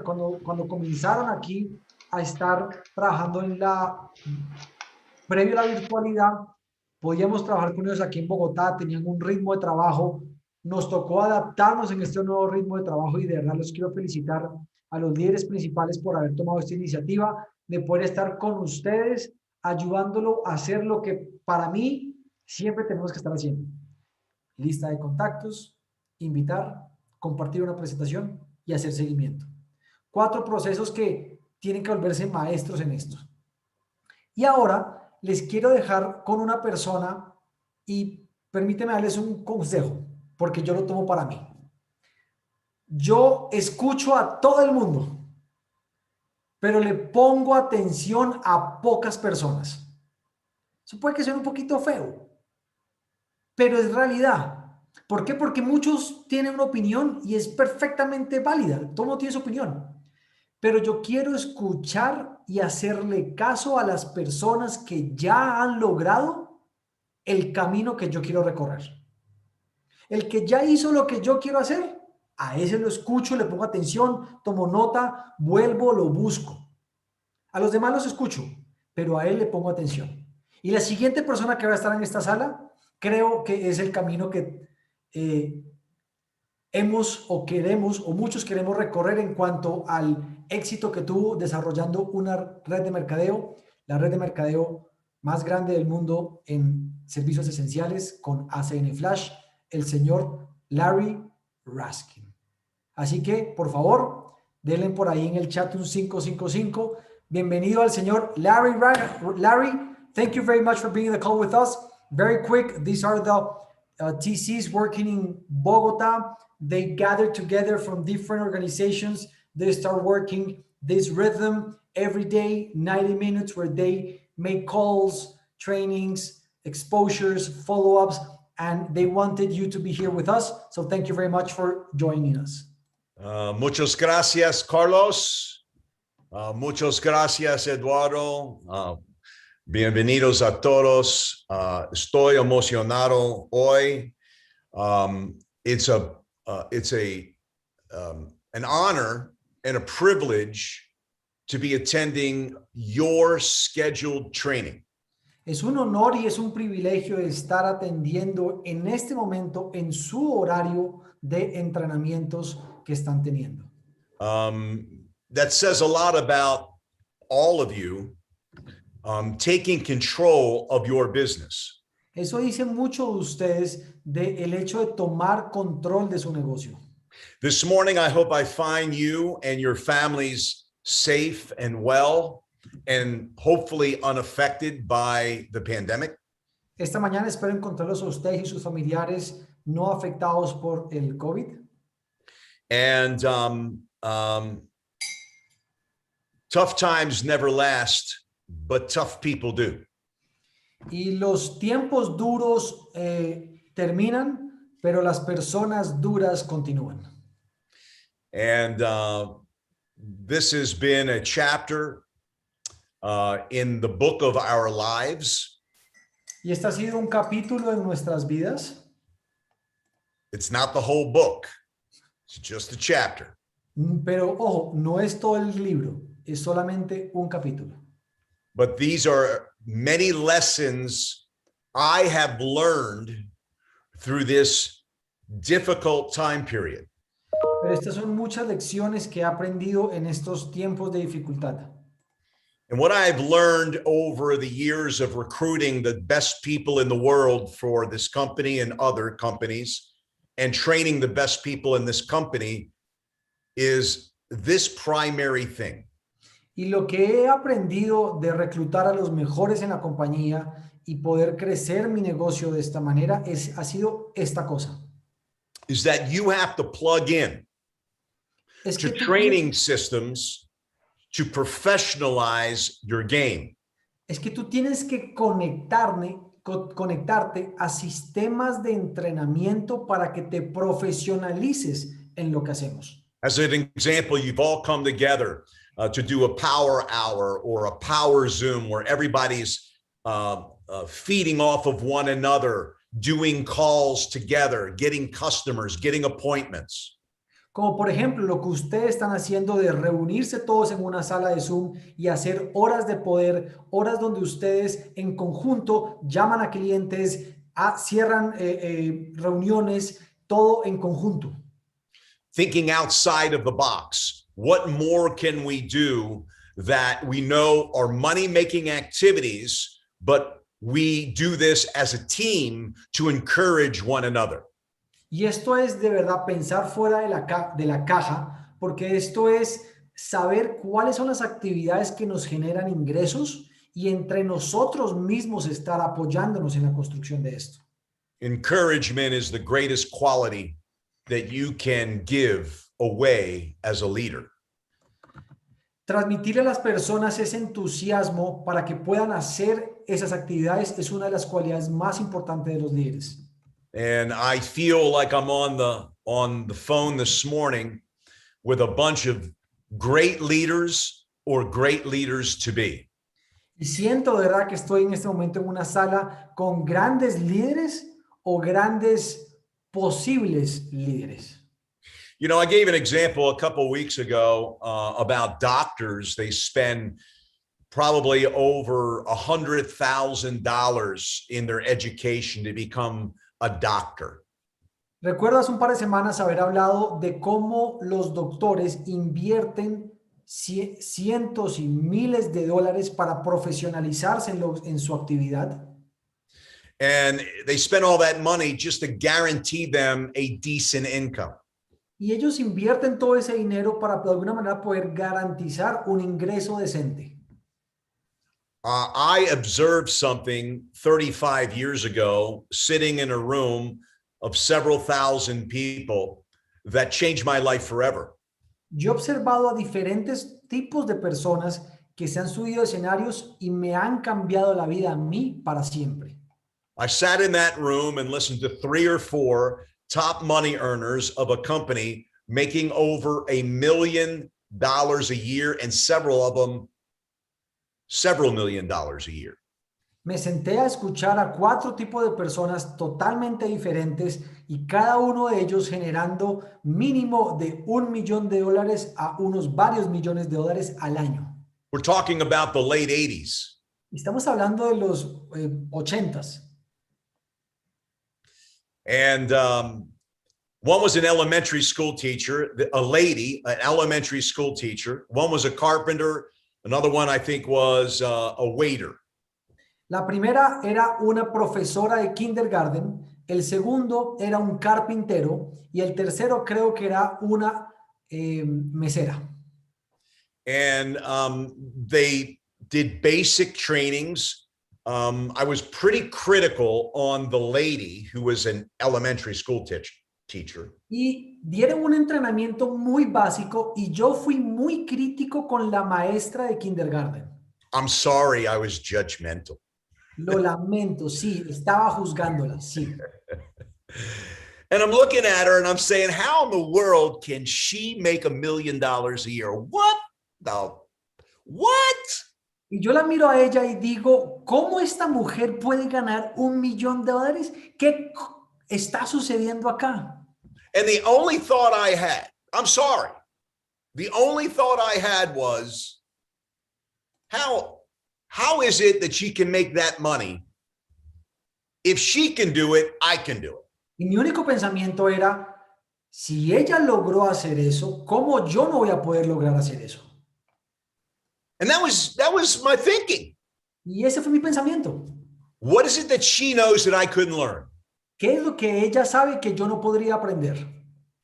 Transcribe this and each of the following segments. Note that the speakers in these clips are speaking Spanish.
cuando comenzaron aquí a estar trabajando previo a la virtualidad, podíamos trabajar con ellos aquí en Bogotá, tenían un ritmo de trabajo, nos tocó adaptarnos en este nuevo ritmo de trabajo y de verdad los quiero felicitar a los líderes principales por haber tomado esta iniciativa de poder estar con ustedes, ayudándolo a hacer lo que para mí siempre tenemos que estar haciendo. Lista de contactos, invitar, compartir una presentación y hacer seguimiento. 4 procesos que tienen que volverse maestros en esto. Y ahora les quiero dejar con una persona y permíteme darles un consejo, porque yo lo tomo para mí. Yo escucho a todo el mundo, pero le pongo atención a pocas personas. Eso puede que sea un poquito feo, pero es realidad. ¿Por qué? Porque muchos tienen una opinión y es perfectamente válida. Todo mundo tiene su opinión. Pero yo quiero escuchar y hacerle caso a las personas que ya han logrado el camino que yo quiero recorrer. El que ya hizo lo que yo quiero hacer, a ese lo escucho, le pongo atención, tomo nota, vuelvo, lo busco. A los demás los escucho, pero a él le pongo atención. Y la siguiente persona que va a estar en esta sala, creo que es el camino que hemos o queremos, o muchos queremos recorrer en cuanto al éxito que tuvo desarrollando una red de mercadeo, la red de mercadeo más grande del mundo en servicios esenciales con ACN Flash, el señor Larry Raskin. Así que, por favor, denle por ahí en el chat un 555. Bienvenido al señor Larry. Larry, thank you very much for being in the call with us. Very quick, these are the TCs working in Bogota. They gather together from different organizations. They start working this rhythm every day, 90 minutes, where they make calls, trainings, exposures, follow-ups, and they wanted you to be here with us. So thank you very much for joining us. Muchas gracias, Carlos. Muchas gracias, Eduardo. Bienvenidos a todos. Estoy emocionado hoy. It's an honor and a privilege to be attending your scheduled training. Es un honor y es un privilegio estar atendiendo en este momento en su horario de entrenamientos que están teniendo. That says a lot about all of you taking control of your business. Eso dice mucho de ustedes del hecho de tomar control de su negocio. This morning, I hope I find you and your families safe and well, and hopefully unaffected by the pandemic. Esta mañana espero encontrarlos a ustedes y sus familiares no afectados por el COVID. And tough times never last, but tough people do. Y los tiempos duros terminan, pero las personas duras continúan. And this has been a chapter in the book of our lives. Y este ha sido un capítulo en nuestras vidas. It's not the whole book. It's just a chapter. Pero ojo, no es todo el libro, es solamente un capítulo. But these are many lessons I have learned through this difficult time period. Pero estas son muchas lecciones que he aprendido en estos tiempos de dificultad. And what I've learned over the years of recruiting the best people in the world for this company and other companies and training the best people in this company is this primary thing. Y lo que he aprendido de reclutar a los mejores en la compañía y poder crecer mi negocio de esta manera ha sido esta cosa. Is that you have to plug in to training systems to professionalize your game. Es que tú tienes que conectarte a sistemas de entrenamiento para que te profesionalices en lo que hacemos. As an example, you've all come together to do a power hour or a power Zoom where everybody's feeding off of one another, doing calls together, getting customers, getting appointments. Como por ejemplo lo que ustedes están haciendo de reunirse todos en una sala de Zoom y hacer horas de poder, horas donde ustedes en conjunto llaman a clientes, cierran reuniones, todo en conjunto. Thinking outside of the box. What more can we do that we know are money-making activities, but we do this as a team to encourage one another? Y esto es de verdad pensar fuera de la caja, porque esto es saber cuáles son las actividades que nos generan ingresos y entre nosotros mismos estar apoyándonos en la construcción de esto. Encouragement is the greatest quality that you can give away as a leader. Transmitirle a las personas ese entusiasmo para que puedan hacer esas actividades es una de las cualidades más importantes de los líderes. And I feel like I'm on the phone this morning with a bunch of great leaders or great leaders to be. Y siento de verdad que estoy en este momento en una sala con grandes líderes o grandes posibles líderes. You know, I gave an example a couple of weeks ago about doctors. They spend probably over $100,000 in their education to become a doctor. Recuerdo hace un par de semanas haber hablado de cómo los doctores invierten cientos y miles de dólares para profesionalizarse en su actividad. And they spend all that money just to guarantee them a decent income. Y ellos invierten todo ese dinero para de alguna manera poder garantizar un ingreso decente. I observed something 35 years ago, sitting in a room of several thousand people, that changed my life forever. Yo he observado a diferentes tipos de personas que se han subido a escenarios y me han cambiado la vida a mí para siempre. I sat in that room and listened to 3 or 4 top money earners of a company making over $1 million a year, and several of them several $1 million a year. Me senté a escuchar a 4 tipos de personas totalmente diferentes y cada uno de ellos generando mínimo de $1 millón a unos varios millones de dólares al año. We're talking about the late 80s. Estamos hablando de los 80s. And one was an elementary school teacher, a lady, an elementary school teacher. One was a carpenter. Another one, I think, was a waiter. La primera era una profesora de kindergarten, el segundo era un carpintero y el tercero creo que era una mesera. And they did basic trainings. I was pretty critical on the lady who was an elementary school teacher. Y dieron un entrenamiento muy básico y yo fui muy crítico con la maestra de kindergarten. I'm sorry, I was judgmental. Lo lamento, sí, estaba juzgándola, sí. And I'm looking at her and I'm saying, how in the world can she make $1 million a year? What the, what? Y yo la miro a ella y digo, ¿cómo esta mujer puede ganar $1 millón? ¿Qué está sucediendo acá? And the only thought I had, I'm sorry, the only thought I had was, how is it that she can make that money? If she can do it, I can do it. Y mi único pensamiento era, si ella logró hacer eso, ¿cómo yo no voy a poder lograr hacer eso? And that was my thinking. Y ese fue mi pensamiento. What is it that she knows that I couldn't learn? ¿Qué es lo que ella sabe que yo no podría aprender?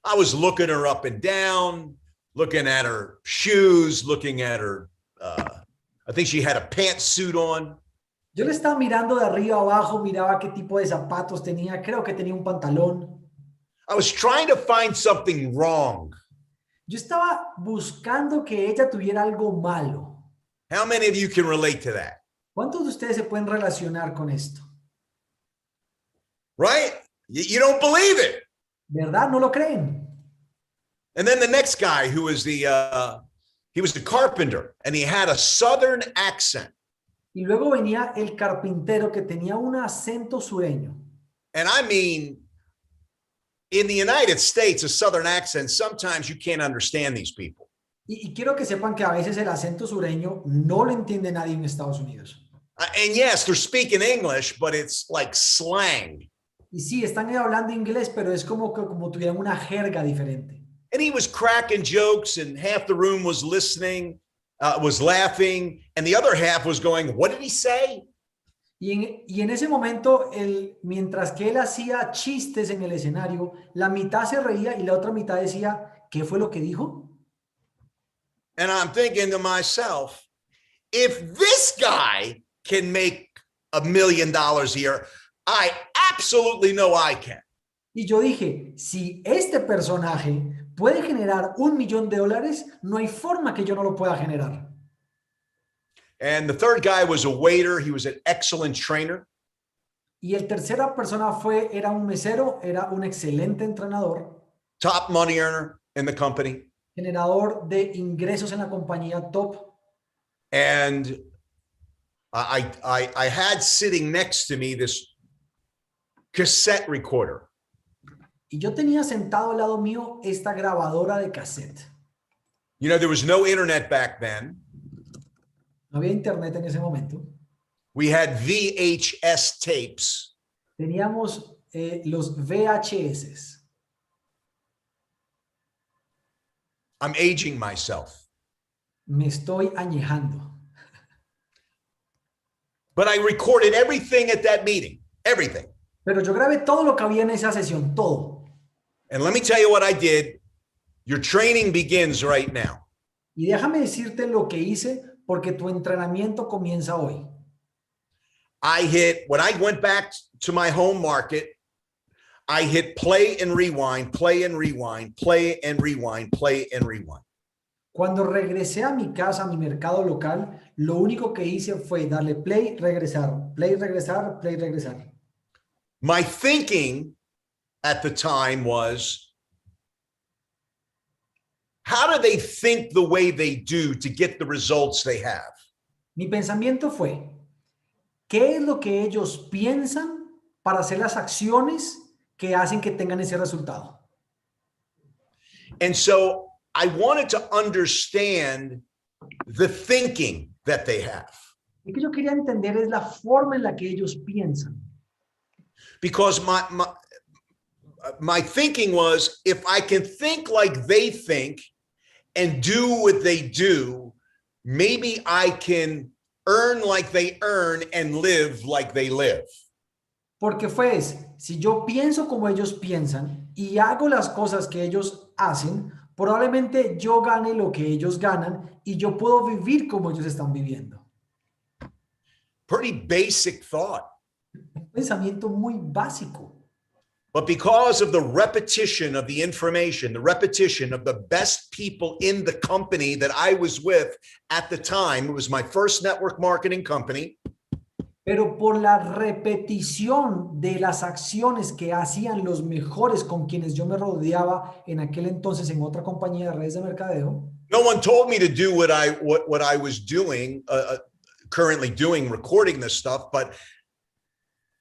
I was looking her up and down, looking at her shoes, looking at her, I think she had a pantsuit on. Yo le estaba mirando de arriba abajo, miraba qué tipo de zapatos tenía, creo que tenía un pantalón. I was trying to find something wrong. Yo estaba buscando que ella tuviera algo malo. How many of you can relate to that? ¿Cuántos de ustedes se pueden relacionar con esto? Right? You don't believe it. ¿Verdad? ¿No lo creen? And then the next guy who was he was the carpenter and he had a southern accent. Y luego venía el carpintero que tenía un acento sureño. And I mean, In the United States, a Southern accent, sometimes you can't understand these people. Y quiero que sepan que a veces el acento sureño no lo entiende nadie en Estados Unidos. And yes, they're speaking English, but it's like slang. Y sí, están hablando inglés, pero es como que como tuvieran una jerga diferente. And he was cracking jokes, and half the room was listening, was laughing, and the other half was going, "What did he say?" Y en ese momento, mientras que él hacía chistes en el escenario, la mitad se reía y la otra mitad decía, ¿qué fue lo que dijo? And I'm thinking to myself, if this guy can make $1 million a year, I absolutely know I can. Y yo dije, si este personaje puede generar $1 millón, no hay forma que yo no lo pueda generar. And the third guy was a waiter. He was an excellent trainer. Y el tercera persona era un mesero, era un excelente entrenador. Top money earner in the company. Generador de ingresos en la compañía top. And I had sitting next to me this cassette recorder. Y yo tenía sentado al lado mío esta grabadora de cassette. You know, there was no internet back then. No había internet en ese momento. We had VHS tapes. Teníamos los VHS. I'm aging myself. Me estoy añejando. But I recorded everything at that meeting, everything. Pero yo grabé todo lo que había en esa sesión, todo. And let me tell you what I did. Your training begins right now. Y déjame decirte lo que hice porque tu entrenamiento comienza hoy. When I went back to my home market, I hit play and rewind, play and rewind, play and rewind, play and rewind. Cuando regresé a mi casa, a mi mercado local, lo único que hice fue darle play, regresar, play, regresar, play, regresar. My thinking at the time was, how do they think the way they do to get the results they have? Mi pensamiento fue, ¿qué es lo que ellos piensan para hacer las acciones que hacen que tengan ese resultado? And so I wanted to understand the thinking that they have. Lo que yo quería entender es la forma en la que ellos piensan. Because my thinking was, if I can think like they think and do what they do, maybe I can earn like they earn and live like they live. Porque si yo pienso como ellos piensan y hago las cosas que ellos hacen, probablemente yo gane lo que ellos ganan y yo puedo vivir como ellos están viviendo. Pretty basic thought. Un pensamiento muy básico. But because of the repetition of the information, the repetition of the best people in the company that I was with at the time, it was my first network marketing company. Pero por la repetición de las acciones que hacían los mejores con quienes yo me rodeaba en aquel entonces en otra compañía de redes de mercadeo. No one told me to do what I was doing, currently doing, recording this stuff, but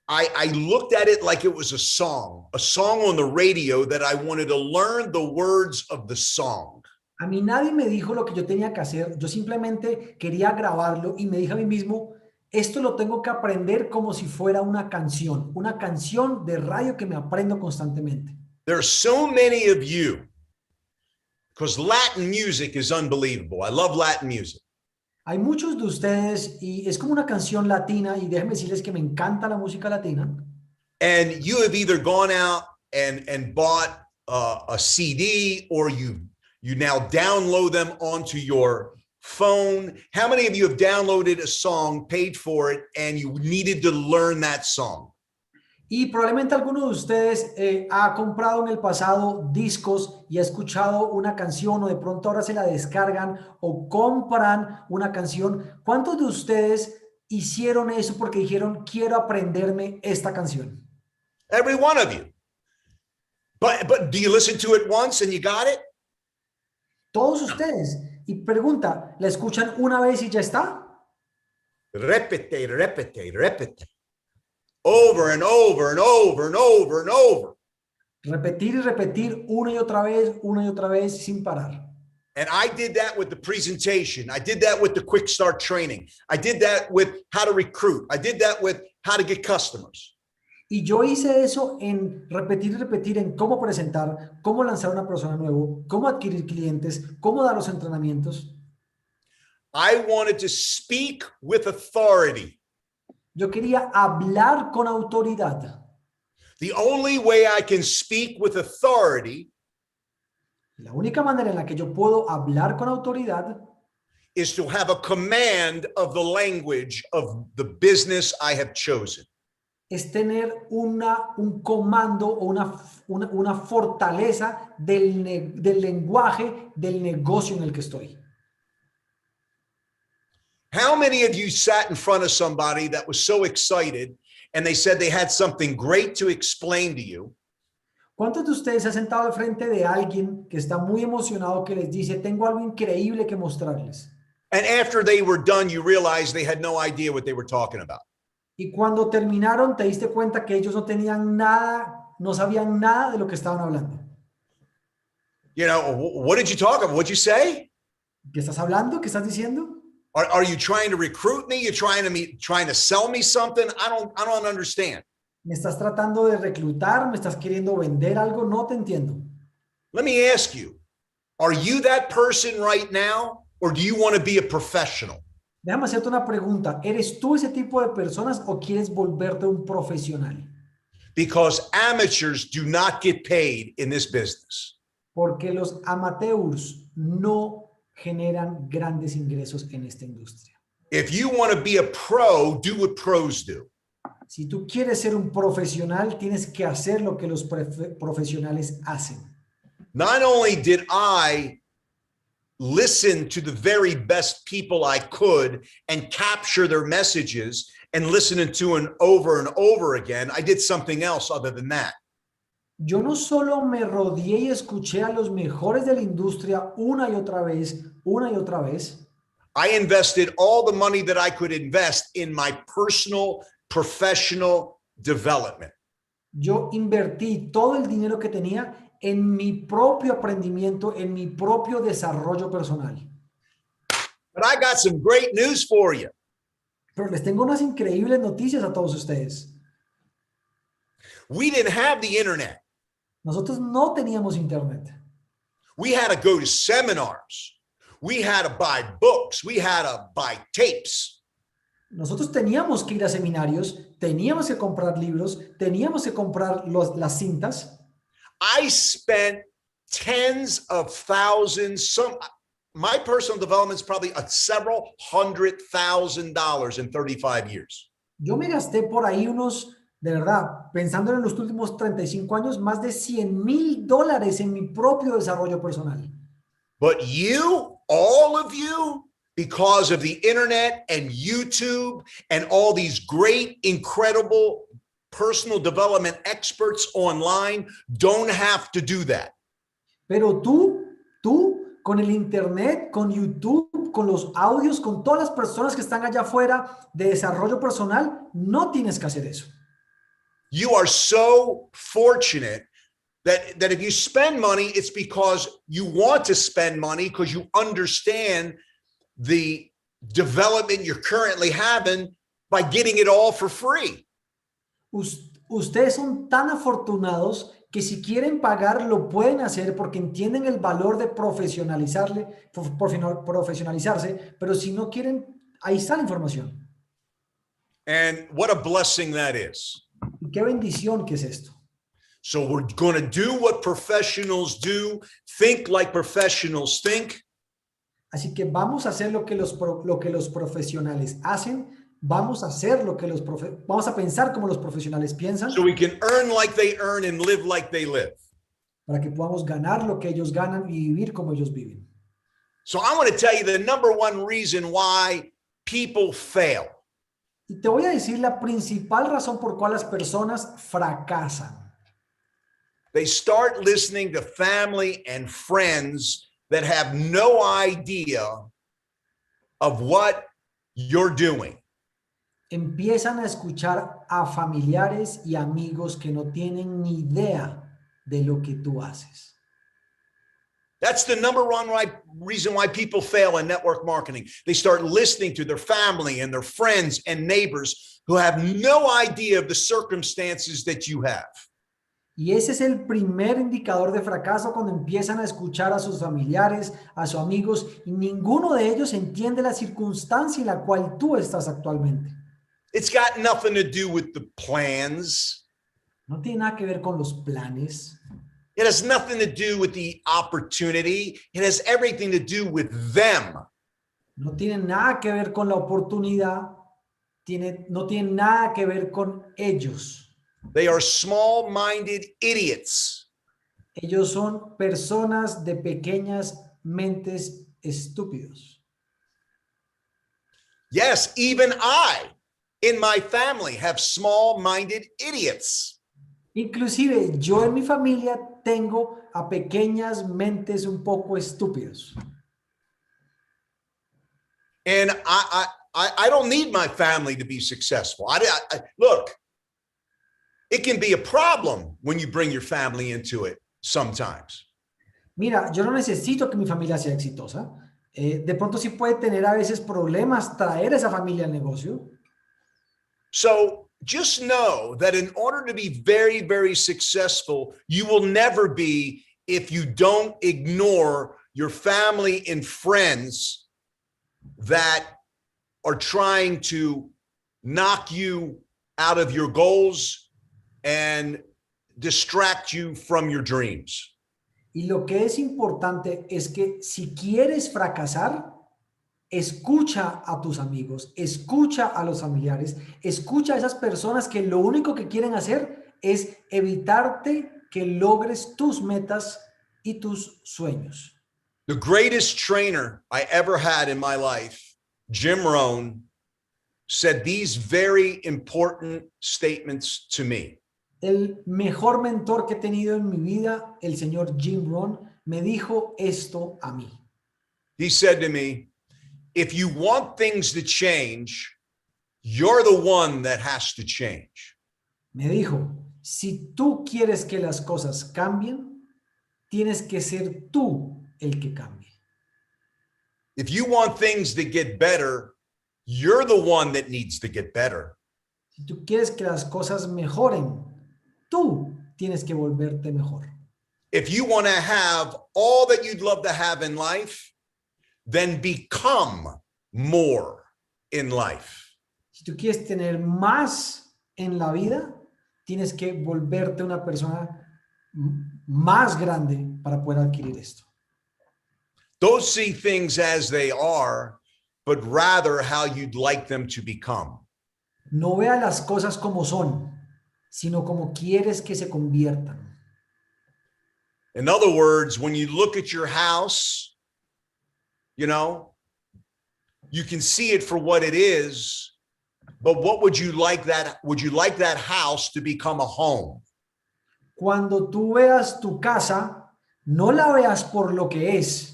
I looked at it like it was a song on the radio that I wanted to learn the words of the song. A mí nadie me dijo lo que yo tenía que hacer, yo simplemente quería grabarlo y me dije a mí mismo, esto lo tengo que aprender como si fuera una canción de radio que me aprendo constantemente. There are so many of you, because Latin music is unbelievable. I love Latin music. Hay muchos de ustedes y es como una canción latina y déjenme decirles que me encanta la música latina. And you have either gone out and bought a CD or you now download them onto your phone. How many of you have downloaded a song, paid for it, and you needed to learn that song? Y probablemente alguno de ustedes ha comprado en el pasado discos y ha escuchado una canción o de pronto ahora se la descargan o compran una canción. ¿Cuántos de ustedes hicieron eso porque dijeron, quiero aprenderme esta canción? Every one of you. But do you listen to it once and you got it? Todos ustedes. Y pregunta, ¿la escuchan una vez y ya está? Repete, repete, repete. Over and over and over and over and over. Repetir y repetir una y otra vez sin parar. And I did that with the presentation. I did that with the quick start training. I did that with how to recruit. I did that with how to get customers. Y yo hice eso en repetir y repetir en cómo presentar, cómo lanzar a una persona nuevo, cómo adquirir clientes, cómo dar los entrenamientos. I wanted to speak with authority. Yo quería hablar con autoridad. The only way I can speak with authority La única manera en la que yo puedo hablar con autoridad is to have a command of the language of the business I have chosen. es tener un comando o una fortaleza del lenguaje del negocio en el que estoy. How many of you sat in front of somebody that was so excited and they said they had something great to explain to you? ¿Cuántos de ustedes se han sentado al frente de alguien que está muy emocionado que les dice, tengo algo increíble que mostrarles? And after they were done, you realized they had no idea what they were talking about. Y cuando terminaron, te diste cuenta que ellos no tenían nada, no sabían nada de lo que estaban hablando. You know, what did you talk about? What'd you say? ¿Qué estás hablando? ¿Qué estás diciendo? Are you trying to recruit me? You're trying to sell me something? I don't understand. ¿Me estás tratando de reclutar? ¿Me estás queriendo vender algo? No te entiendo. Let me ask you, are you that person right now, or do you want to be a professional? Déjame hacerte una pregunta. ¿Eres tú ese tipo de personas o quieres volverte un profesional? Because amateurs do not get paid in this business. Porque los amateurs no generan grandes ingresos en esta industria. If you want to be a pro, do what pros do. Si tú quieres ser un profesional, tienes que hacer lo que los profesionales hacen. Not only did I listen to the very best people I could and capture their messages and listen to them over and over again, I did something else other than that. Yo no solo me rodeé y escuché a los mejores de la industria una y otra vez. I invested all the money that I could invest in my personal, professional development. Yo invertí todo el dinero que tenía en mi propio aprendimiento, en mi propio desarrollo personal. But I got some great news for you. Pero les tengo unas increíbles noticias a todos ustedes. We didn't have the internet. Nosotros no teníamos internet. We had to go to seminars. We had to buy books. We had to buy tapes. Nosotros teníamos que ir a seminarios, teníamos que comprar libros, teníamos que comprar las cintas. I spent tens of thousands. My personal development is probably several $100,000 in 35 years. Yo me gasté por ahí de verdad, pensando en los últimos 35 años, más de $100,000 en mi propio desarrollo personal. But you, all of you, because of the internet and YouTube and all these great, incredible personal development experts online, don't have to do that. Pero tú, con el internet, con YouTube, con los audios, con todas las personas que están allá afuera de desarrollo personal, no tienes que hacer eso. You are so fortunate that if you spend money, it's because you want to spend money because you understand the development you're currently having by getting it all for free. Ustedes son tan afortunados que si quieren pagar lo pueden hacer porque entienden el valor de profesionalizarse, pero si no quieren, ahí está la información. And what a blessing that is. Y qué bendición que es esto. So we're going to do what professionals do, think like professionals think. Así que vamos a hacer lo que los profesionales hacen, vamos a pensar como los profesionales piensan. So we can earn like they earn and live like they live. Para que podamos ganar lo que ellos ganan y vivir como ellos viven. So I want to tell you the number one reason why people fail. Y te voy a decir la principal razón por cual las personas fracasan. They start listening to family and friends that have no idea of what you're doing. Empiezan a escuchar a familiares y amigos que no tienen ni idea de lo que tú haces. That's the number one reason why people fail in network marketing. They start listening to their family and their friends and neighbors who have no idea of the circumstances that you have. Y ese es el primer indicador de fracaso cuando empiezan a escuchar a sus familiares, a sus amigos, y ninguno de ellos entiende la circunstancia en la cual tú estás actualmente. It's got nothing to do with the plans. No tiene nada que ver con los planes. It has nothing to do with the opportunity. It has everything to do with them. No tiene nada que ver con la oportunidad. No tiene nada que ver con ellos. They are small-minded idiots. Ellos son personas de pequeñas mentes estúpidos. Yes, even I, in my family, have small-minded idiots. Inclusive yo en mi familia tengo a pequeñas mentes un poco estúpidos. And I don't need my family to be successful. Look, it can be a problem when you bring your family into it sometimes. Mira, yo no necesito que mi familia sea exitosa. De pronto sí puede tener a veces problemas traer a esa familia al negocio. So just know that in order to be very, very successful, you will never be if you don't ignore your family and friends that are trying to knock you out of your goals and distract you from your dreams. Y lo que es importante es que si quieres fracasar, escucha a tus amigos, escucha a los familiares, escucha a esas personas que lo único que quieren hacer es evitarte que logres tus metas y tus sueños. The greatest trainer I ever had in my life, Jim Rohn, said these very important statements to me. El mejor mentor que he tenido en mi vida, el señor Jim Rohn, me dijo esto a mí. He said to me, if you want things to change, you're the one that has to change. Me dijo, si tú quieres que las cosas cambien, tienes que ser tú el que cambie. If you want things to get better, you're the one that needs to get better. Si tú quieres que las cosas mejoren, tú tienes que volverte mejor. If you want to have all that you'd love to have in life, then become more in life. Si tú quieres tener más en la vida, tienes que volverte una persona más grande para poder adquirir esto. Don't see things as they are, but rather how you'd like them to become. No vea las cosas como son, sino como quieres que se conviertan. In other words, when you look at your house, you know, you can see it for what it is, but what would you like that house to become a home? Cuando tú veas tu casa, no la veas por lo que es.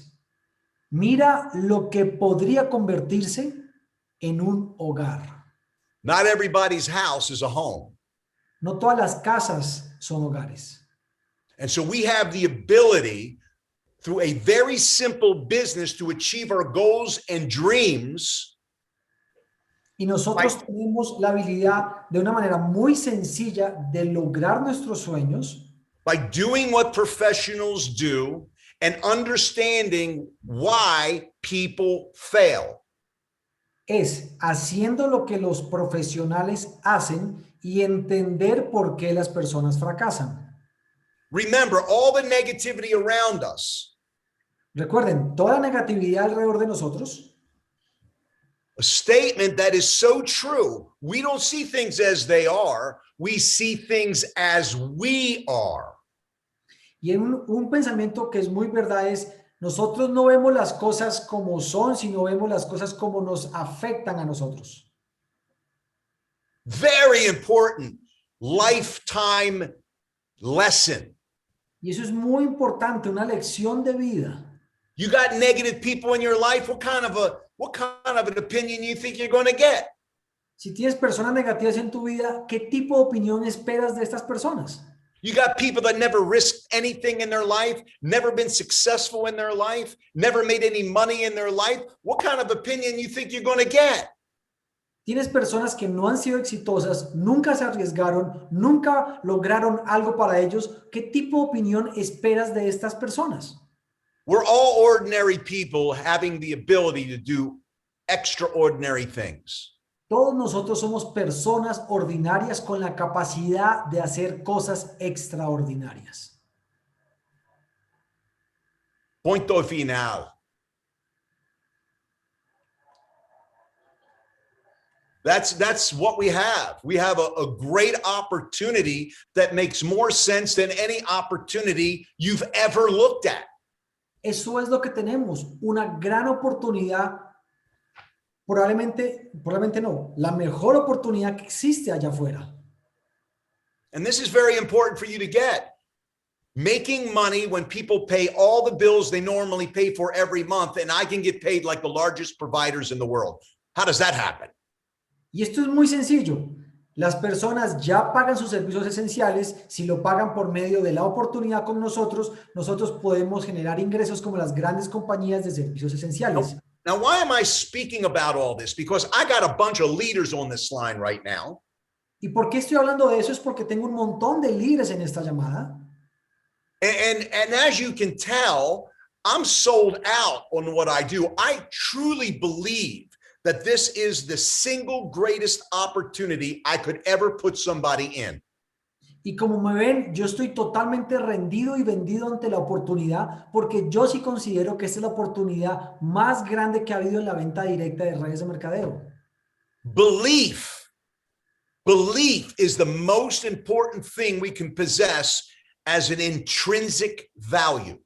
Mira lo que podría convertirse en un hogar. Not everybody's house is a home. No todas las casas son hogares. And so we have the ability through a very simple business to achieve our goals and dreams. Y nosotros tenemos la habilidad de una manera muy sencilla de lograr nuestros sueños. By doing what professionals do and understanding why people fail. Es haciendo lo que los profesionales hacen y entender por qué las personas fracasan. Remember, all the negativity around us. Recuerden, toda negatividad alrededor de nosotros. A statement that is so true. We don't see things as they are. We see things as we are. Y un pensamiento que es muy verdad es, nosotros no vemos las cosas como son, sino vemos las cosas como nos afectan a nosotros. Very important lifetime lesson. Y eso es muy importante, una lección de vida. You got negative people in your life. What kind of an opinion you think you're going to get? Si tienes personas negativas en tu vida, ¿qué tipo de opinión esperas de estas personas? You got people that never risked anything in their life, never been successful in their life, never made any money in their life. What kind of opinion you think you're going to get? Tienes personas que no han sido exitosas, nunca se arriesgaron, nunca lograron algo para ellos. ¿Qué tipo de opinión esperas de estas personas? We're all ordinary people having the ability to do extraordinary things. Todos nosotros somos personas ordinarias con la capacidad de hacer cosas extraordinarias. Punto final. That's what we have. We have a great opportunity that makes more sense than any opportunity you've ever looked at. Eso es lo que tenemos, una gran oportunidad, probablemente no, la mejor oportunidad que existe allá afuera. And this is very important for you to get. Making money when people pay all the bills they normally pay for every month, and I can get paid like the largest providers in the world. How does that happen? Y esto es muy sencillo. Las personas ya pagan sus servicios esenciales. Si lo pagan por medio de la oportunidad con nosotros, nosotros podemos generar ingresos como las grandes compañías de servicios esenciales. Now, why am I speaking about all this? Because I got a bunch of leaders on this line right now. ¿Y por qué estoy hablando de eso? Es porque tengo un montón de líderes en esta llamada. And as you can tell, I'm sold out on what I do. I truly believe that this is the single greatest opportunity I could ever put somebody in. Y como me ven, yo estoy totalmente rendido y vendido ante la oportunidad, porque yo sí considero que esta es la oportunidad más grande que ha habido en la venta directa de redes de mercadeo. Belief is the most important thing we can possess as an intrinsic value.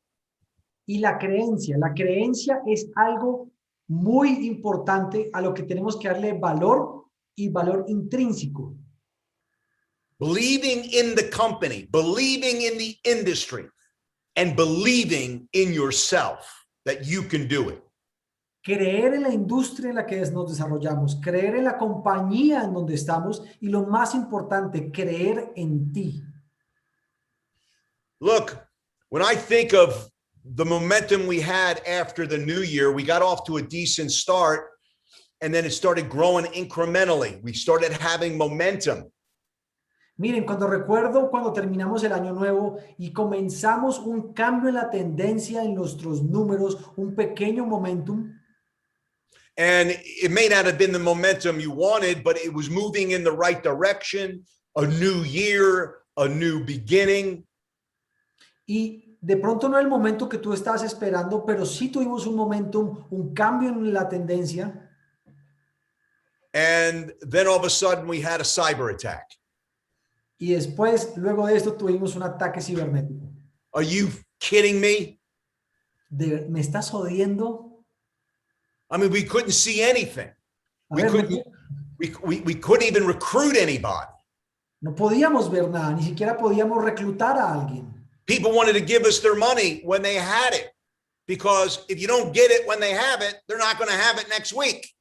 Y la creencia es algo muy importante a lo que tenemos que darle valor y valor intrínseco. Believing in the company, believing in the industry, and believing in yourself that you can do it. Creer en la industria en la que nos desarrollamos, creer en la compañía en donde estamos y lo más importante, creer en ti. Look, when I think of the momentum we had after the new year, we got off to a decent start and then it started growing incrementally. We started having momentum. Miren, cuando terminamos el año nuevo y comenzamos un cambio en la tendencia en nuestros números, un pequeño momentum. And it may not have been the momentum you wanted, but it was moving in the right direction, a new year, a new beginning. Y de pronto no era el momento que tú estabas esperando, pero sí tuvimos un momentum, un cambio en la tendencia. And then all of a sudden we had a cyber attack. Y después, luego de esto, tuvimos un ataque cibernético. Are you kidding me? ¿Me estás jodiendo? I mean, we couldn't see anything. A We ver, couldn't even recruit anybody. no podíamos ver nada, ni siquiera podíamos reclutar a alguien. People wanted to give us their money when they had it, because if you don't get it when they have it, they're not going to have it next week.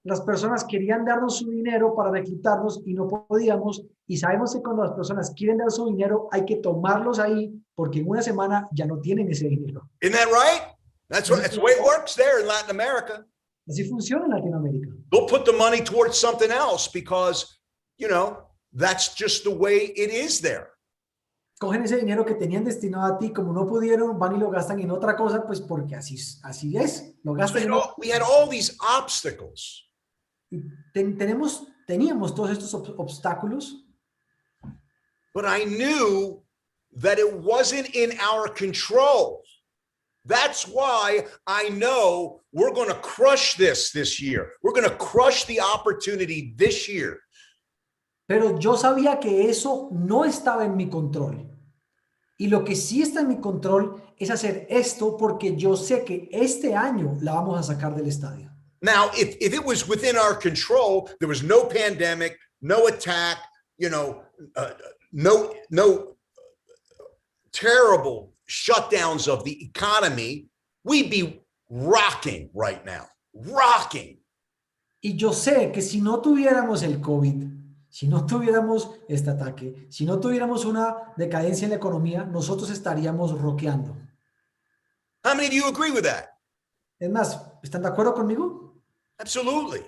Las personas querían darnos su dinero para reclutarnos y no podíamos. Y sabemos que cuando las personas quieren dar su dinero, hay que tomarlos ahí porque en una semana ya no tienen ese dinero. Isn't that right? That's the way it works there in Latin America. Así funciona en Latinoamérica. They'll put the money towards something else because, you know, that's just the way it is there. Cogen ese dinero que tenían destinado a ti, como no pudieron, van y lo gastan en otra cosa, pues porque así es. Lo gastan We had all these obstacles. Teníamos todos estos obstáculos. But I knew that it wasn't in our control. That's why I know we're going to crush this year. We're going to crush the opportunity this year. Pero yo sabía que eso no estaba en mi control. Y lo que sí está en mi control es hacer esto porque yo sé que este año la vamos a sacar del estadio. Now, if it was within our control, there was no pandemic, no attack, you know, no terrible shutdowns of the economy, we'd be rocking right now, rocking. Y yo sé que si no tuviéramos el COVID, Si no tuviéramos este ataque, si no tuviéramos una decadencia en la economía, nosotros estaríamos roqueando. How many of you agree with that? Es más, ¿están de acuerdo conmigo? Absolutely.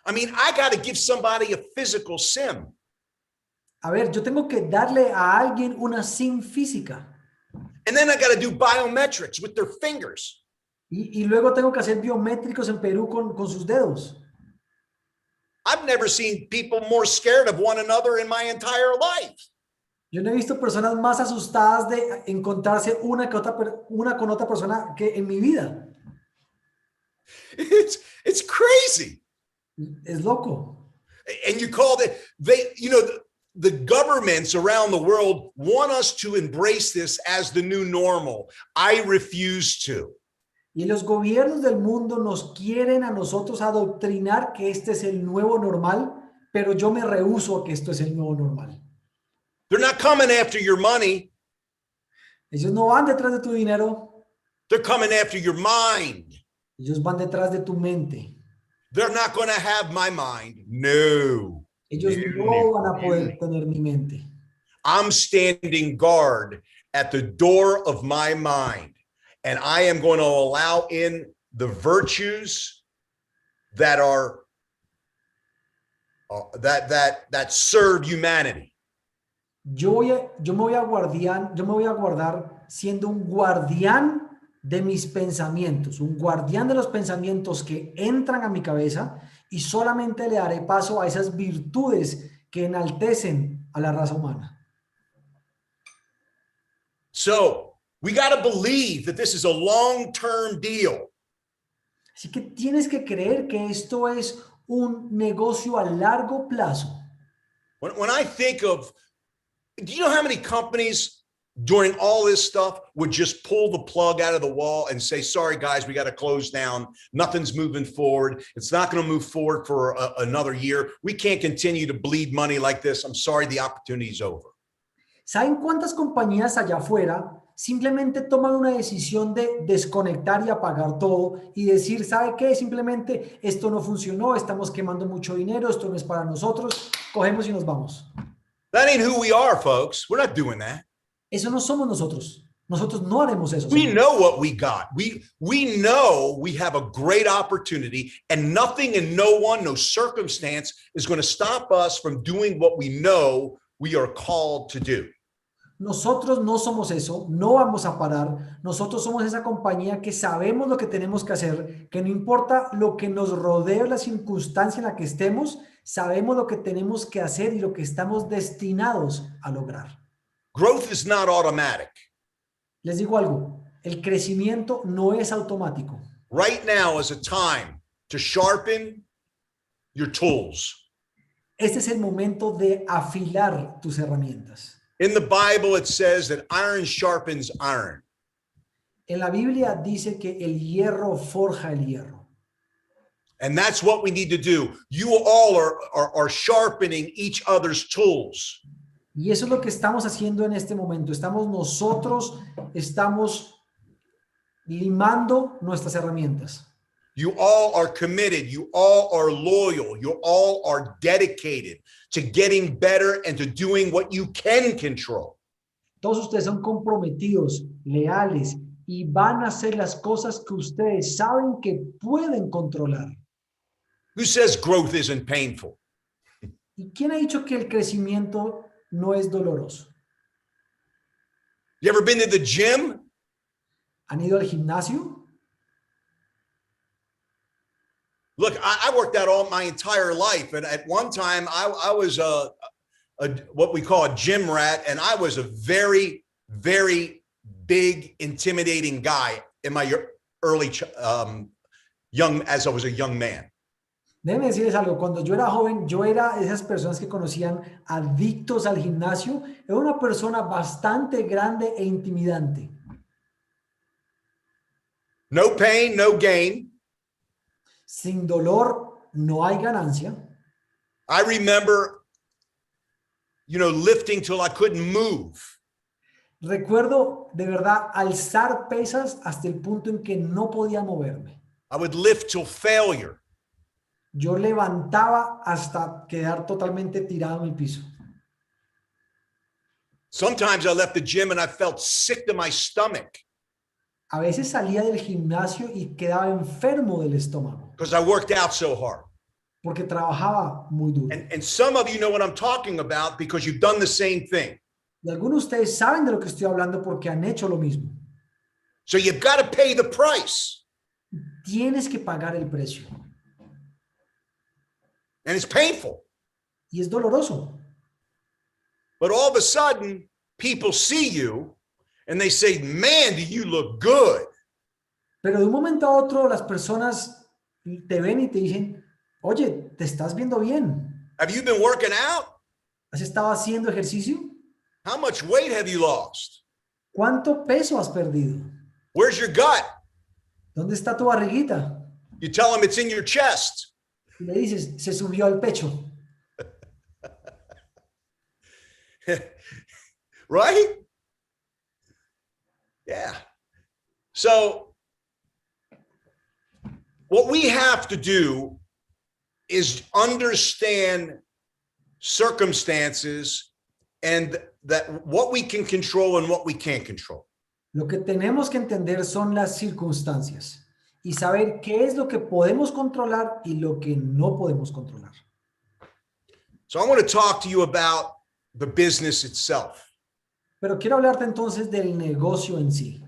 I mean, I got to give somebody a physical sim. A ver, yo tengo que darle a alguien una SIM física. And then I got to do biometrics with their fingers. Y luego tengo que hacer biométricos en Perú con sus dedos. I've never seen people more scared of one another in my entire life. Yo no he visto personas más asustadas de encontrarse una con otra persona que en mi vida. It's crazy. Es loco. And you call the governments around the world want us to embrace this as the new normal. I refuse to. Y los gobiernos del mundo nos quieren a nosotros adoctrinar que este es el nuevo normal, pero yo me rehúso a que esto es el nuevo normal. They're not coming after your money. Ellos no van detrás de tu dinero. They're coming after your mind. Ellos van detrás de tu mente. They're not going to have my mind. No. Ellos no van a poder tener mi mente. I'm standing guard at the door of my mind, and I am going to allow in the virtues that are that serve humanity. Yo me voy a guardar siendo un guardián de mis pensamientos, un guardián de los pensamientos que entran a mi cabeza, y solamente le daré paso a esas virtudes que enaltecen a la raza humana. So we got to believe that this is a long-term deal. Así que tienes que creer que esto es un negocio a largo plazo. When I think of, do you know how many companies during all this stuff would just pull the plug out of the wall and say, sorry, guys, we got to close down. Nothing's moving forward. It's not going to move forward for another year. We can't continue to bleed money like this. I'm sorry, the opportunity's over. ¿Saben cuántas compañías allá afuera simplemente toman una decisión de desconectar y apagar todo y decir, ¿sabe qué? Simplemente esto no funcionó, estamos quemando mucho dinero, esto no es para nosotros, cogemos y nos vamos? That ain't who we are, folks. We're not doing that. Eso no somos nosotros. Nosotros no haremos eso. We know what we got. We know we have a great opportunity, and nothing and no one, no circumstance is going to stop us from doing what we know we are called to do. Nosotros no somos eso, no vamos a parar. Nosotros somos esa compañía que sabemos lo que tenemos que hacer, que no importa lo que nos rodee, la circunstancia en la que estemos, sabemos lo que tenemos que hacer y lo que estamos destinados a lograr. Growth is not automatic. Les digo algo, el crecimiento no es automático. Right now is a time to sharpen your tools. Este es el momento de afilar tus herramientas. In the Bible, it says that iron sharpens iron. En la Biblia dice que el hierro forja el hierro. And that's what we need to do. You all are sharpening each other's tools. Y eso es lo que estamos haciendo en este momento. Nosotros estamos limando nuestras herramientas. You all are committed. You all are loyal. You all are dedicated to getting better and to doing what you can control. Todos ustedes son comprometidos, leales y van a hacer las cosas que ustedes saben que pueden controlar. Who says growth isn't painful? ¿Y quién ha dicho que el crecimiento no es doloroso? You ever been to the gym? ¿Han ido al gimnasio? Look, I worked out all my entire life, and at one time I was a what we call a gym rat, and I was a very, very big, intimidating guy in my early as I was a young man. Déjenme decirles algo, cuando yo era joven, yo era de esas personas que conocían adictos al gimnasio. Era una persona bastante grande e intimidante. No pain, no gain. Sin dolor no hay ganancia. I remember, lifting till I couldn't move. Recuerdo de verdad alzar pesas hasta el punto en que no podía moverme. I would lift till failure. Yo levantaba hasta quedar totalmente tirado en el piso. Sometimes I left the gym and I felt sick to my stomach A veces salía del gimnasio y quedaba enfermo del estómago because I worked out so hard. porque trabajaba muy duro. And some of you know what I'm talking about because you've done the same thing. Y algunos de ustedes saben de lo que estoy hablando porque han hecho lo mismo. So you've got to pay the price. Tienes que pagar el precio. And it's painful. Y es doloroso. But all of a sudden, people see you and they say, man, do you look good? Pero de un momento a otro las personas te ven y te dicen, oye, te estás viendo bien. Have you been working out? ¿Has estado haciendo ejercicio? How much weight have you lost? ¿Cuánto peso has perdido? Where's your gut? ¿Dónde está tu barriguita? You tell them it's in your chest. Y le dices, se subió al pecho. Right? Yeah. So what we have to do is understand circumstances and that what we can control and what we can't control. Lo que tenemos que entender son las circunstancias y saber qué es lo que podemos controlar y lo que no podemos controlar. So I want to talk to you about the business itself. Pero quiero hablarte entonces del negocio en sí.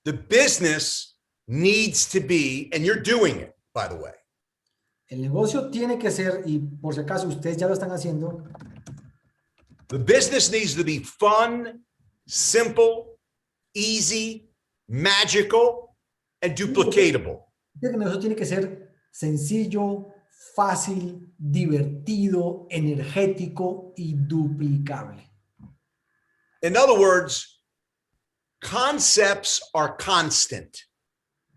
The business needs to be, and you're doing it, by the way. El negocio tiene que ser, y por si acaso ustedes ya lo están haciendo, The business needs to be fun, simple, easy, magical, and duplicatable. el negocio tiene que ser sencillo, fácil, divertido, energético y duplicable. In other words, concepts are constant.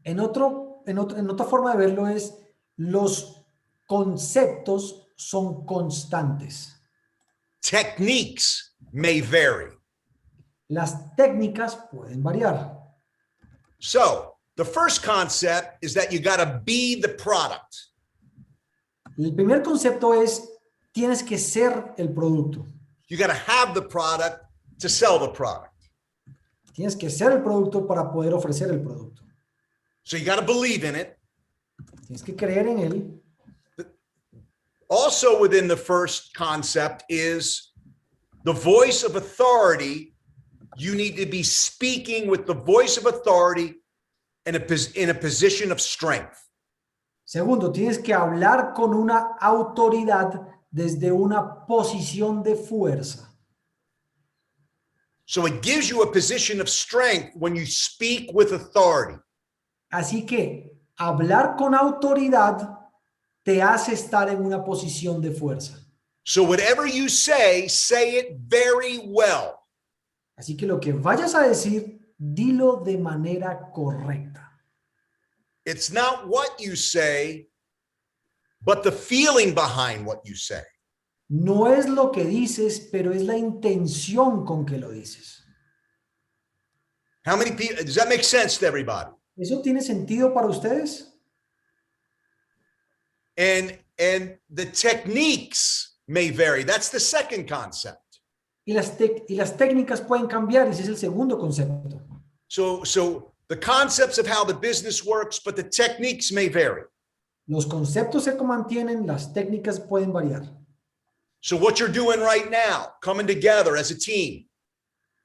En otra forma de verlo es, los conceptos son constantes. Techniques may vary. Las técnicas pueden variar. So the first concept is that you got to be the product. El primer concepto es, tienes que ser el producto. You got to have the product to sell the product. Tienes que ser el producto para poder ofrecer el producto. So you got to believe in it. Tienes que creer en él. Also within the first concept is the voice of authority. You need to be speaking with the voice of authority in a position of strength. Segundo, tienes que hablar con una autoridad desde una posición de fuerza. So it gives you a position of strength when you speak with authority. Así que hablar con autoridad te hace estar en una posición de fuerza. So whatever you say it very well. Así que lo que vayas a decir, dilo de manera correcta. It's not what you say, but the feeling behind what you say. No es lo que dices, pero es la intención con que lo dices. How many people, does that make sense to everybody? ¿Eso tiene sentido para ustedes? And the techniques may vary. That's the second concept. Y las técnicas pueden cambiar, ese es el segundo concepto. So the concepts of how the business works, but the techniques may vary. Los conceptos se mantienen, las técnicas pueden variar. So what you're doing right now, coming together as a team.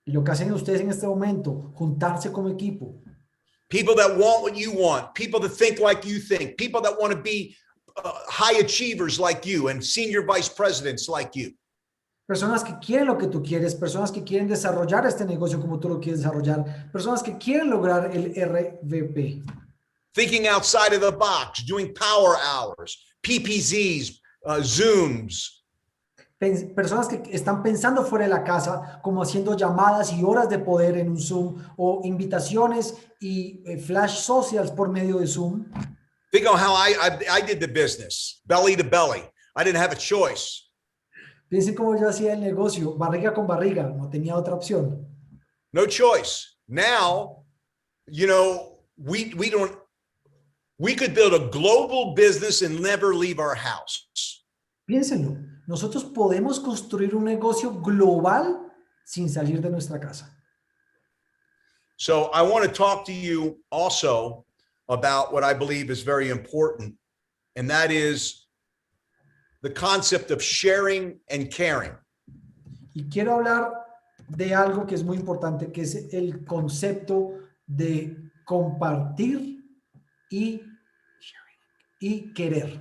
Y lo que hacen ustedes en este momento, juntarse como equipo. People that want what you want, people that think like you think, people that want to be high achievers like you and senior vice presidents like you. Personas que quieren lo que tú quieres, personas que quieren desarrollar este negocio como tú lo quieres desarrollar, personas que quieren lograr el RVP. Thinking outside of the box, doing power hours, PPZs, Zooms. Personas que están pensando fuera de la casa, como haciendo llamadas y horas de poder en un Zoom o invitaciones y flash socials por medio de Zoom. Think of how I did the business, belly to belly. I didn't have a choice. Piensen cómo yo hacía el negocio, barriga con barriga, no tenía otra opción. No choice. Now, you know, We could build a global business and never leave our house. Piénsenlo, nosotros podemos construir un negocio global sin salir de nuestra casa. So I want to talk to you also about what I believe is very important, and that is the concept of sharing and caring. Y quiero hablar de algo que es muy importante, que es el concepto de compartir y querer.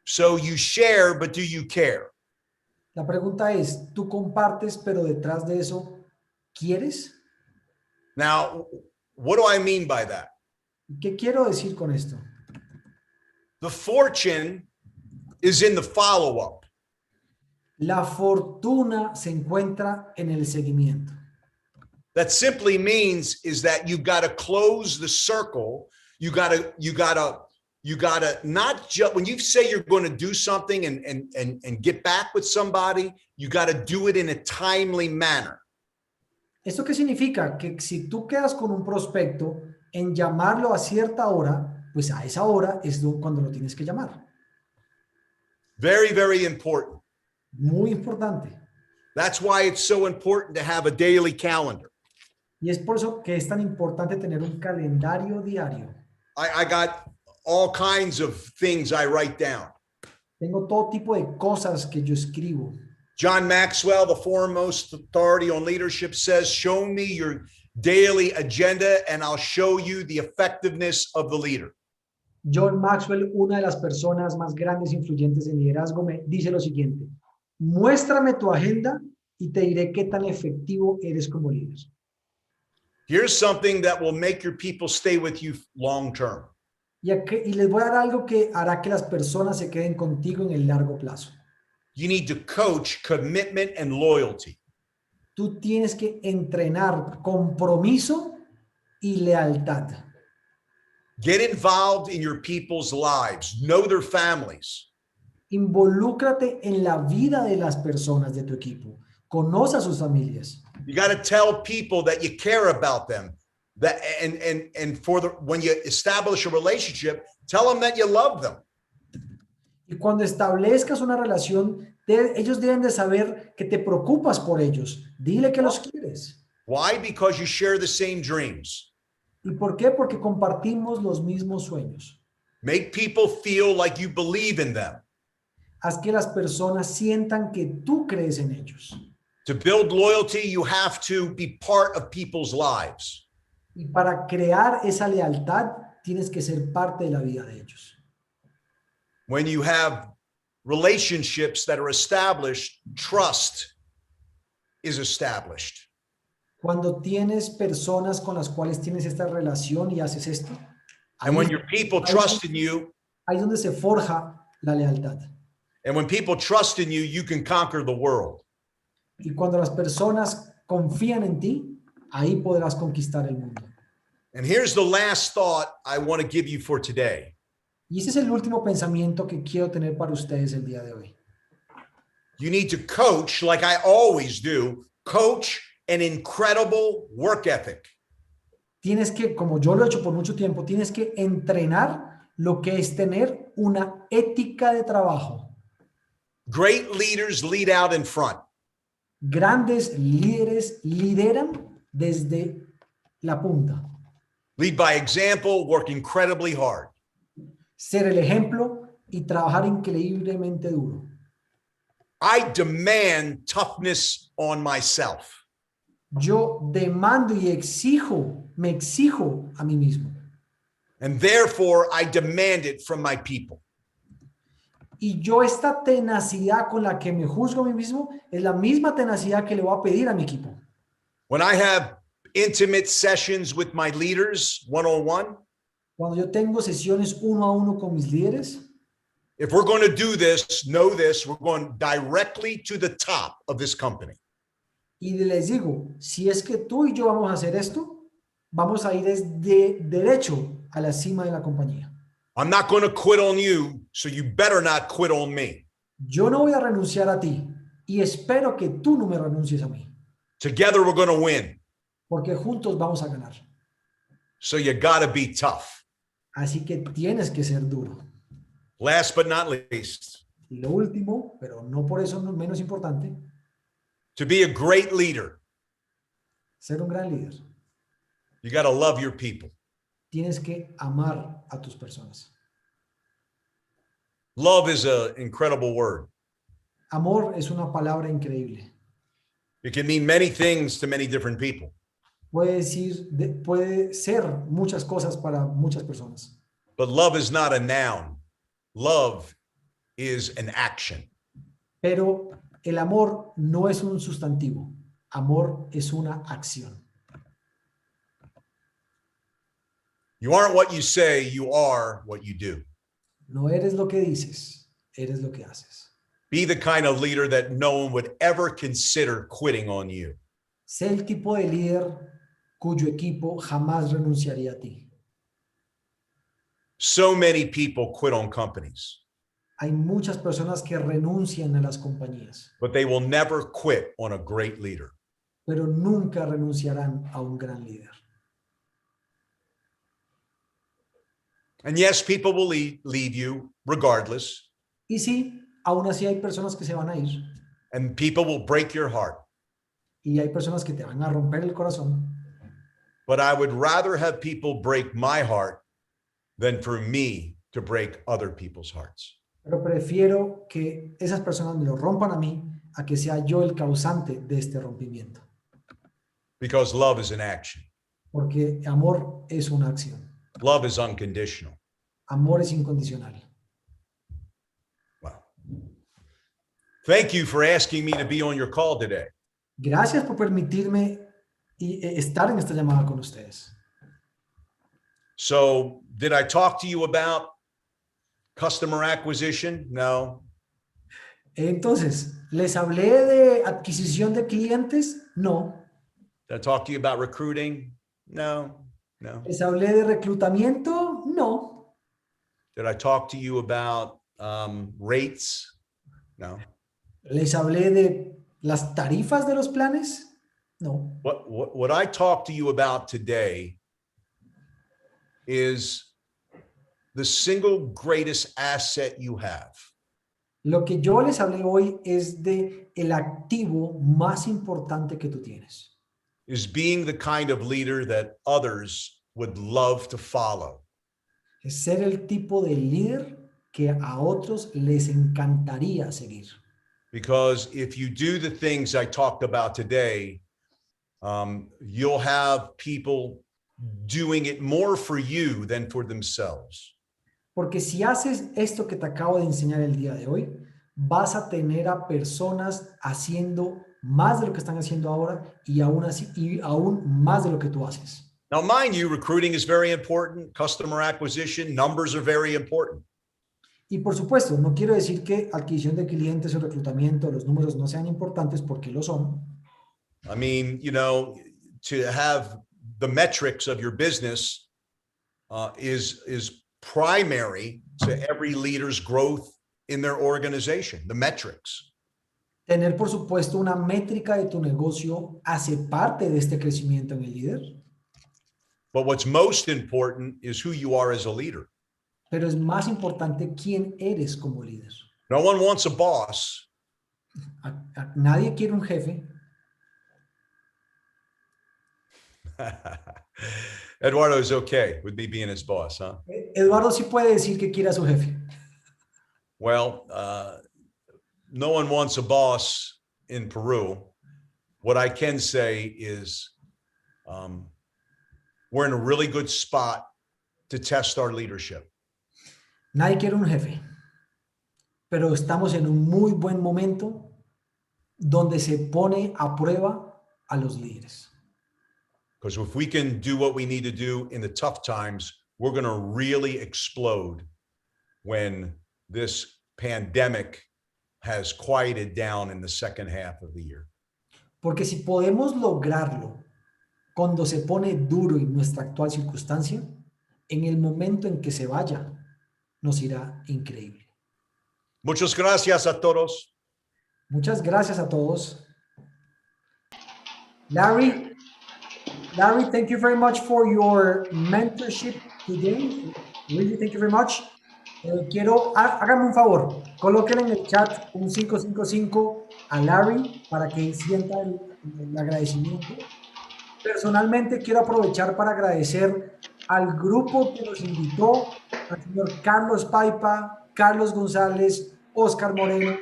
So you share, but do you care? La pregunta es, ¿tú compartes, pero detrás de eso, quieres? Now, what do I mean by that? ¿Qué quiero decir con esto? The fortune is in the follow-up. La fortuna se encuentra en el seguimiento. That simply means is that you got to close the circle. You got to not just when you say you're going to do something and get back with somebody, you got to do it in a timely manner. ¿Esto qué significa? Que si tú quedas con un prospecto en llamarlo a cierta hora, pues a esa hora es cuando lo tienes que llamar. Very, very important. Muy importante. That's why it's so important to have a daily calendar. Y es por eso que es tan importante tener un calendario diario. I got all kinds of things I write down. Tengo todo tipo de cosas que yo escribo. John Maxwell, the foremost authority on leadership, says, show me your daily agenda and I'll show you the effectiveness of the leader. John Maxwell, una de las personas más grandes e influyentes en liderazgo, me dice lo siguiente: muéstrame tu agenda y te diré qué tan efectivo eres como líder. Here's something that will make your people stay with you long term. Y les voy a dar algo que hará que las personas se queden contigo en el largo plazo. You need to coach commitment and loyalty. Tú tienes que entrenar compromiso y lealtad. Get involved in your people's lives. Know their families. Involúcrate en la vida de las personas de tu equipo. Conoce a sus familias. You got to tell people that you care about them. That and for the when you establish a relationship, tell them that you love them. Y cuando establezcas una relación, ellos deben de saber que te preocupas por ellos. Dile que los quieres. Why? Because you share the same dreams. ¿Y por qué? Porque compartimos los mismos sueños. Make people feel like you believe in them. Haz que las personas sientan que tú crees en ellos. To build loyalty, you have to be part of people's lives. Y para crear esa lealtad, tienes que ser parte de la vida de ellos. When you have relationships that are established, trust is established. Cuando tienes personas con las cuales tienes esta relación y haces esto, And when your people trust in you, ahí es donde se forja la lealtad. and when people trust in you, you can conquer the world. Y cuando las personas confían en ti, ahí podrás conquistar el mundo. And here's the last thought I want to give you for today. Y ese es el último pensamiento que quiero tener para ustedes el día de hoy. You need to coach, like I always do, coach an incredible work ethic. Tienes que, como yo lo he hecho por mucho tiempo, tienes que entrenar lo que es tener una ética de trabajo. Great leaders lead out in front. Grandes líderes lideran desde la punta. Lead by example, work incredibly hard. Ser el ejemplo y trabajar increíblemente duro. I demand toughness on myself. Yo demando y me exijo a mí mismo. And therefore, I demand it from my people. Y yo esta tenacidad con la que me juzgo a mí mismo es la misma tenacidad que le voy a pedir a mi equipo. When I have intimate sessions with my leaders, one-on-one, Cuando yo tengo sesiones uno a uno con mis líderes, if we're going to do this, know this, we're going directly to the top of this company. y les digo, si es que tú y yo vamos a hacer esto, vamos a ir desde derecho a la cima de la compañía. I'm not going to quit on you, so you better not quit on me. Yo no voy a renunciar a ti y espero que tú no me renuncies a mí, Together, we're going to win. porque juntos vamos a ganar. So you got to be tough. Así que tienes que ser duro. Last but not least, Y lo último, pero no por eso menos importante, to be a great leader, ser un gran líder. you got to love your people. Tienes que amar a tus personas. Love is an incredible word. Amor es una palabra increíble. It can mean many things to many different people. Puede ser muchas cosas para muchas personas. But love is not a noun. Love is an action. Pero el amor no es un sustantivo. Amor es una acción. You aren't what you say, you are what you do. No eres lo que dices, eres lo que haces. Be the kind of leader that no one would ever consider quitting on you. Sé el tipo de líder cuyo equipo jamás renunciaría a ti. So many people quit on companies, Hay muchas personas que renuncian a las compañías, but they will never quit on a great leader. pero nunca renunciarán a un gran líder. And yes, people will leave you regardless, Y sí, aún así hay personas que se van a ir and people will break your heart. y hay personas que te van a romper el corazón, But I would rather have people break my heart than for me to break other people's hearts. pero prefiero que esas personas me lo rompan a mí a que sea yo el causante de este rompimiento, Because love is an action. porque amor es una acción, Love is unconditional. amor es incondicional. Wow. Thank you for asking me to be on your call today. Gracias por permitirme estar en esta llamada con ustedes. So, did I talk to you about customer acquisition? No. Entonces, ¿les hablé de adquisición de clientes? No. Did I talk to you about recruiting? No. No. ¿Les hablé de reclutamiento? No. Did I talk to you about rates? No. ¿Les hablé de las tarifas de los planes? No. What I talked to you about today is the single greatest asset you have. Lo que yo les hablé hoy es de el activo más importante que tú tienes. Is being the kind of leader that others would love to follow. Es ser el tipo de líder que a otros les encantaría seguir. Because if you do the things I talked about today, you'll have people doing it more for you than for themselves. Porque si haces esto que te acabo de enseñar el día de hoy, vas a tener a personas haciendo más de lo que están haciendo ahora y aún así y aún más de lo que tú haces. Now, mind you, recruiting is very important. Customer acquisition, numbers are very important. Y por supuesto, no quiero decir que adquisición de clientes o reclutamiento, los números no sean importantes porque lo son. I mean, you know, to have the metrics of your business is primary to every leader's growth in their organization, the metrics. Tener, por supuesto, una métrica de tu negocio hace parte de este crecimiento en el líder. But what's most important is who you are as a leader. Pero es más importante quién eres como líder. No one wants a boss. Nadie quiere un jefe. Eduardo is okay with me being his boss, huh? Eduardo sí puede decir que quiere a su jefe. Well, no one wants a boss in Peru. What I can say is we're in a really good spot to test our leadership. Nadie quiere un jefe, pero estamos en un muy buen momento donde se pone a prueba a los líderes. Because if we can do what we need to do in the tough times, we're going to really explode when this pandemic has quieted down in the second half of the year. Porque si podemos lograrlo cuando se pone duro en nuestra actual circunstancia, en el momento en que se vaya, nos irá increíble. Muchas gracias a todos. Muchas gracias a todos. Larry, thank you very much for your mentorship today. Luigi, thank you very much. Háganme un favor, coloquen en el chat un 555 a Larry para que sienta el agradecimiento. Personalmente quiero aprovechar para agradecer al grupo que nos invitó, al señor Carlos Paipa, Carlos González, Oscar Moreno,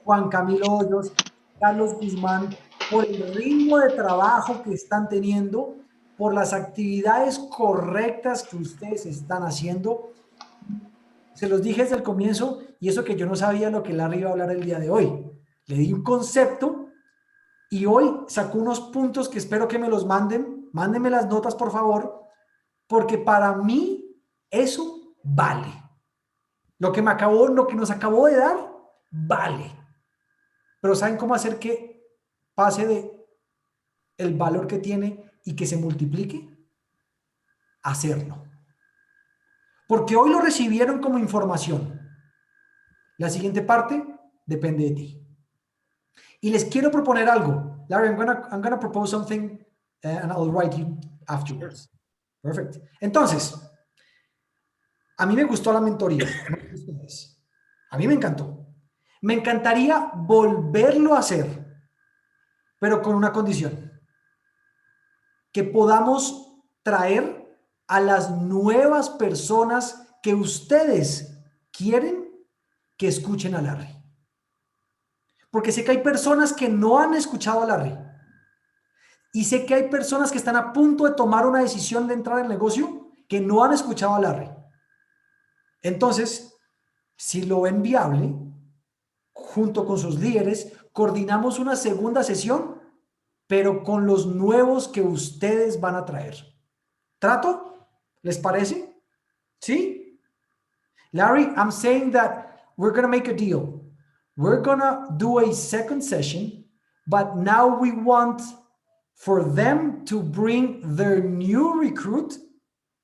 Juan Camilo Hoyos, Carlos Guzmán, por el ritmo de trabajo que están teniendo, por las actividades correctas que ustedes están haciendo. Se los dije desde el comienzo y eso que yo no sabía lo que Larry iba a hablar el día de hoy. Le di un concepto y hoy sacó unos puntos que espero que me los manden. Mándenme las notas, por favor, porque para mí eso vale. Lo que nos acabó de dar, vale. Pero ¿saben cómo hacer que pase de el valor que tiene y que se multiplique? Hacerlo. Porque hoy lo recibieron como información. La siguiente parte depende de ti. Y les quiero proponer algo. Larry, I'm gonna propose something and I'll write you afterwards. Perfect. Entonces, a mí me gustó la mentoría. A mí me encantó. Me encantaría volverlo a hacer, pero con una condición. Que podamos traer a las nuevas personas que ustedes quieren que escuchen a Larry. Porque sé que hay personas que no han escuchado a Larry. Y sé que hay personas que están a punto de tomar una decisión de entrar al negocio que no han escuchado a Larry. Entonces, si lo ven viable, junto con sus líderes, coordinamos una segunda sesión, pero con los nuevos que ustedes van a traer. ¿Trato? ¿Les parece? ¿Sí? Larry, I'm saying that we're going to make a deal. We're going to do a second session, but now we want for them to bring their new recruit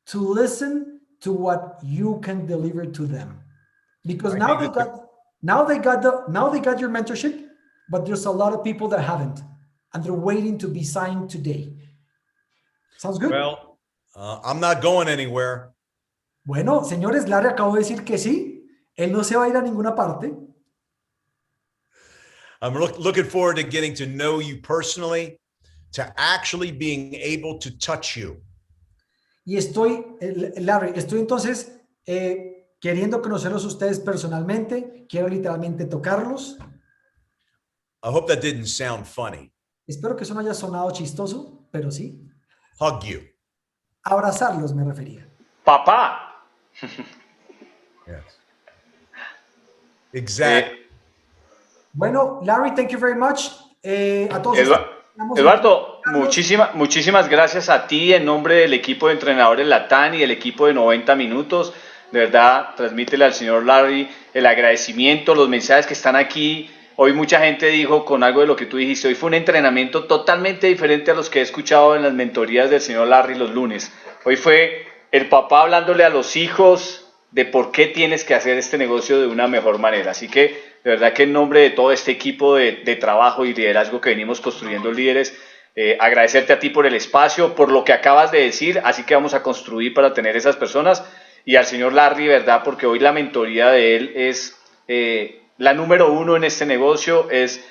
to listen to what you can deliver to them. Because now they got your mentorship, but there's a lot of people that haven't, and they're waiting to be signed today. Sounds good? Well, I'm not going anywhere. Bueno, señores, Larry acabó de decir que sí. Él no se va a ir a ninguna parte. I'm looking forward to getting to know you personally, to actually being able to touch you. Y Larry, estoy entonces queriendo conocerlos ustedes personalmente. Quiero literalmente tocarlos. I hope that didn't sound funny. Espero que eso no haya sonado chistoso, pero sí. Hug you. Abrazarlos me refería. Papá. Yes. Exactly. Bueno, Larry, thank you very much. A todos Eduardo, muchísimas gracias a ti en nombre del equipo de entrenadores Latán y del equipo de 90 minutos. De verdad, transmítele al señor Larry el agradecimiento, los mensajes que están aquí. Hoy mucha gente dijo con algo de lo que tú dijiste, hoy fue un entrenamiento totalmente diferente a los que he escuchado en las mentorías del señor Larry los lunes. Hoy fue el papá hablándole a los hijos de por qué tienes que hacer este negocio de una mejor manera. Así que de verdad que en nombre de todo este equipo de trabajo y liderazgo que venimos construyendo líderes, agradecerte a ti por el espacio, por lo que acabas de decir, así que vamos a construir para tener esas personas, y al señor Larry, verdad, porque hoy la mentoría de él es la número uno en este negocio, es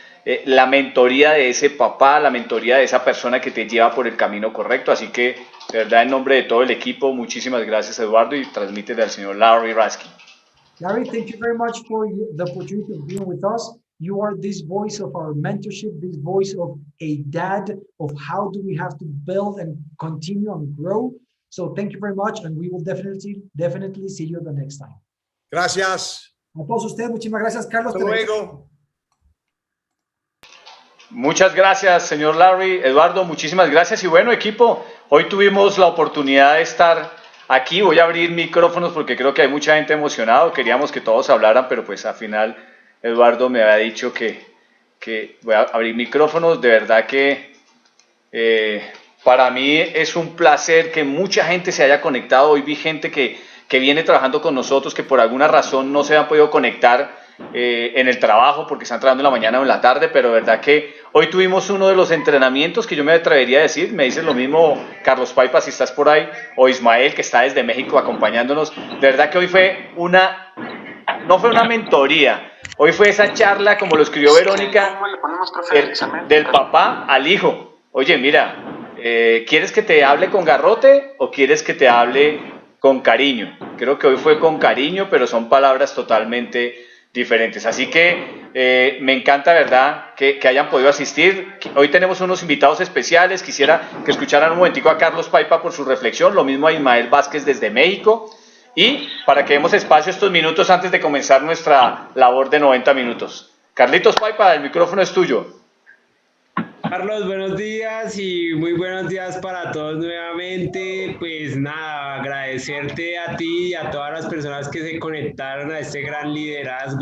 la mentoría de ese papá, la mentoría de esa persona que te lleva por el camino correcto. Así que, de verdad, en nombre de todo el equipo, muchísimas gracias, Eduardo, y transmítele al señor Larry Raskin. Larry, thank you very much for the opportunity of being with us. You are this voice of our mentorship, this voice of a dad, of how do we have to build and continue and grow. So thank you very much, and we will definitely see you the next time. Gracias. A todos ustedes, muchísimas gracias, Carlos. Hasta luego. Muchas gracias, señor Larry. Eduardo, muchísimas gracias. Y bueno, equipo, hoy tuvimos la oportunidad de estar aquí. Voy a abrir micrófonos porque creo que hay mucha gente emocionada. Queríamos que todos hablaran, pero pues al final Eduardo me había dicho que voy a abrir micrófonos. De verdad que para mí es un placer que mucha gente se haya conectado. Hoy vi gente que viene trabajando con nosotros, que por alguna razón no se han podido conectar. en el trabajo porque están trabajando en la mañana o en la tarde, pero de verdad que hoy tuvimos uno de los entrenamientos que yo me atrevería a decir, me dices lo mismo Carlos Paipa si estás por ahí, o Ismael que está desde México acompañándonos, de verdad que hoy fue no fue una mentoría, hoy fue esa charla como lo escribió Verónica, del papá al hijo. Oye, mira, ¿quieres que te hable con garrote o quieres que te hable con cariño? Creo que hoy fue con cariño, pero son palabras totalmente diferentes. Así que me encanta, ¿verdad?, que hayan podido asistir. Hoy tenemos unos invitados especiales. Quisiera que escucharan un momentico a Carlos Paipa por su reflexión, lo mismo a Ismael Vázquez desde México. Y para que demos espacio estos minutos antes de comenzar nuestra labor de 90 minutos. Carlitos Paipa, el micrófono es tuyo. Carlos, buenos días y muy buenos días para todos nuevamente. Pues nada, agradecerte a ti y a todas las personas que se conectaron a este gran liderazgo.